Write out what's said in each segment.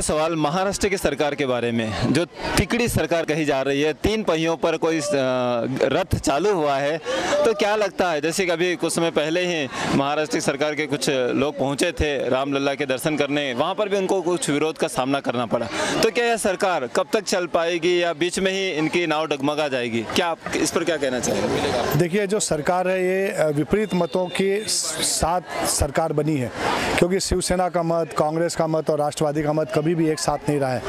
सवाल महाराष्ट्र की सरकार के बारे में, जो तिकड़ी सरकार कही जा रही है, 3 पहियों पर कोई रथ चालू हुआ है, तो क्या लगता है? जैसे कि अभी कुछ समय पहले ही महाराष्ट्र की सरकार के कुछ लोग पहुंचे थे रामलला के दर्शन करने, वहां पर भी उनको कुछ विरोध का सामना करना पड़ा। तो क्या यह सरकार कब तक चल पाएगी या बीच में ही इनकी नाव डगमगा जाएगी? क्या आप इस पर क्या कहना चाहेंगे? देखिए, जो सरकार है ये विपरीत मतों के साथ सरकार बनी है, क्योंकि शिवसेना का मत, कांग्रेस का मत और राष्ट्रवादी का मत कभी भी एक साथ नहीं रहा है।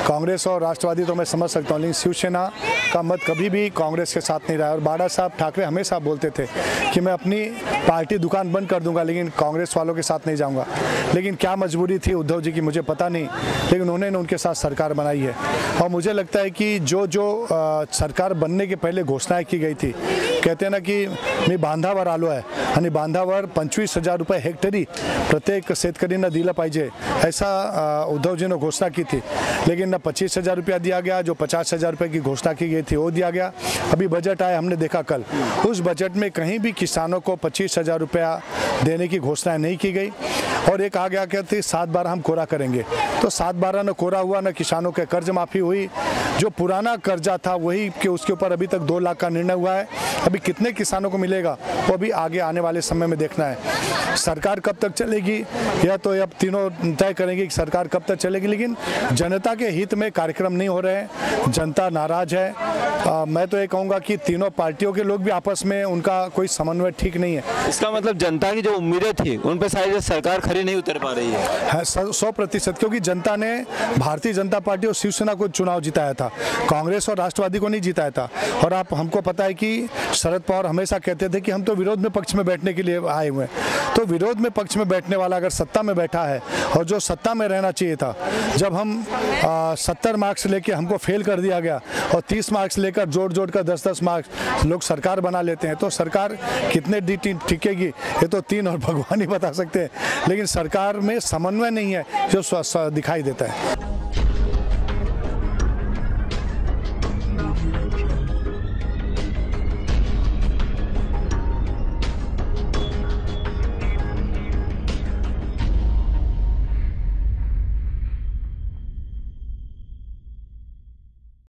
कांग्रेस और राष्ट्रवादी तो मैं समझ सकता हूँ, लेकिन शिवसेना का मत कभी भी कांग्रेस के साथ नहीं रहा है। और बाला साहब ठाकरे हमेशा बोलते थे कि मैं अपनी पार्टी दुकान बंद कर दूंगा लेकिन कांग्रेस वालों के साथ नहीं जाऊंगा। लेकिन क्या मजबूरी थी उद्धव जी की मुझे पता नहीं, लेकिन उन्होंने उनके साथ सरकार बनाई है। और मुझे लगता है कि जो सरकार बनने के पहले घोषणाएं की गई थी, कहते हैं ना कि मी बांधावर आलो आहे आणि बांधावर 25,000 रुपये हेक्टरी प्रत्येक शेतकऱ्यांना दिलं पाहिजे, ऐसा उद्धव जी ने घोषणा की थी। लेकिन न 25,000 रुपया दिया गया, जो 50,000 रुपये की घोषणा की गई थी वो दिया गया। अभी बजट आया, हमने देखा कल, उस बजट में कहीं भी किसानों को 25,000 रुपया देने की घोषणा नहीं की गई। और एक आ गया कहते 7/12 हम कोरा करेंगे, तो 7/12 न कोरा हुआ, न किसानों के कर्ज माफ़ी हुई। जो पुराना कर्जा था वही कि उसके ऊपर अभी तक 2 लाख का निर्णय हुआ है। अभी कितने किसानों को मिलेगा वो भी आगे आने वाले समय में देखना है। सरकार कब तक चलेगी या तो अब तीनों तय करेंगे कि सरकार कब तक चलेगी, लेकिन जनता के हित में कार्यक्रम नहीं हो रहे हैं, जनता नाराज है। मैं तो ये कहूँगा कि तीनों पार्टियों के लोग भी आपस में उनका कोई समन्वय ठीक नहीं है। इसका मतलब जनता की जो उम्मीदें थी उन पर शायद सरकार खरी नहीं उतर पा रही है। 100%, क्योंकि जनता ने भारतीय जनता पार्टी और शिवसेना को चुनाव जिताया था, कांग्रेस और राष्ट्रवादी को नहीं जिताया था। और आप हमको पता है कि शरद पवार हमेशा कहते थे कि हम तो विरोध में पक्ष में बैठने के लिए आए हुए हैं। तो विरोध में पक्ष में बैठने वाला अगर सत्ता में बैठा है, और जो सत्ता में रहना चाहिए था, जब हम 70 मार्क्स लेके हमको फेल कर दिया गया और 30 मार्क्स लेकर जोड़ कर 10-10 मार्क्स लोग सरकार बना लेते हैं, तो सरकार कितने दिन टिकेगी ये तो 3 और भगवान ही बता सकते हैं। लेकिन सरकार में समन्वय नहीं है जो दिखाई देता है।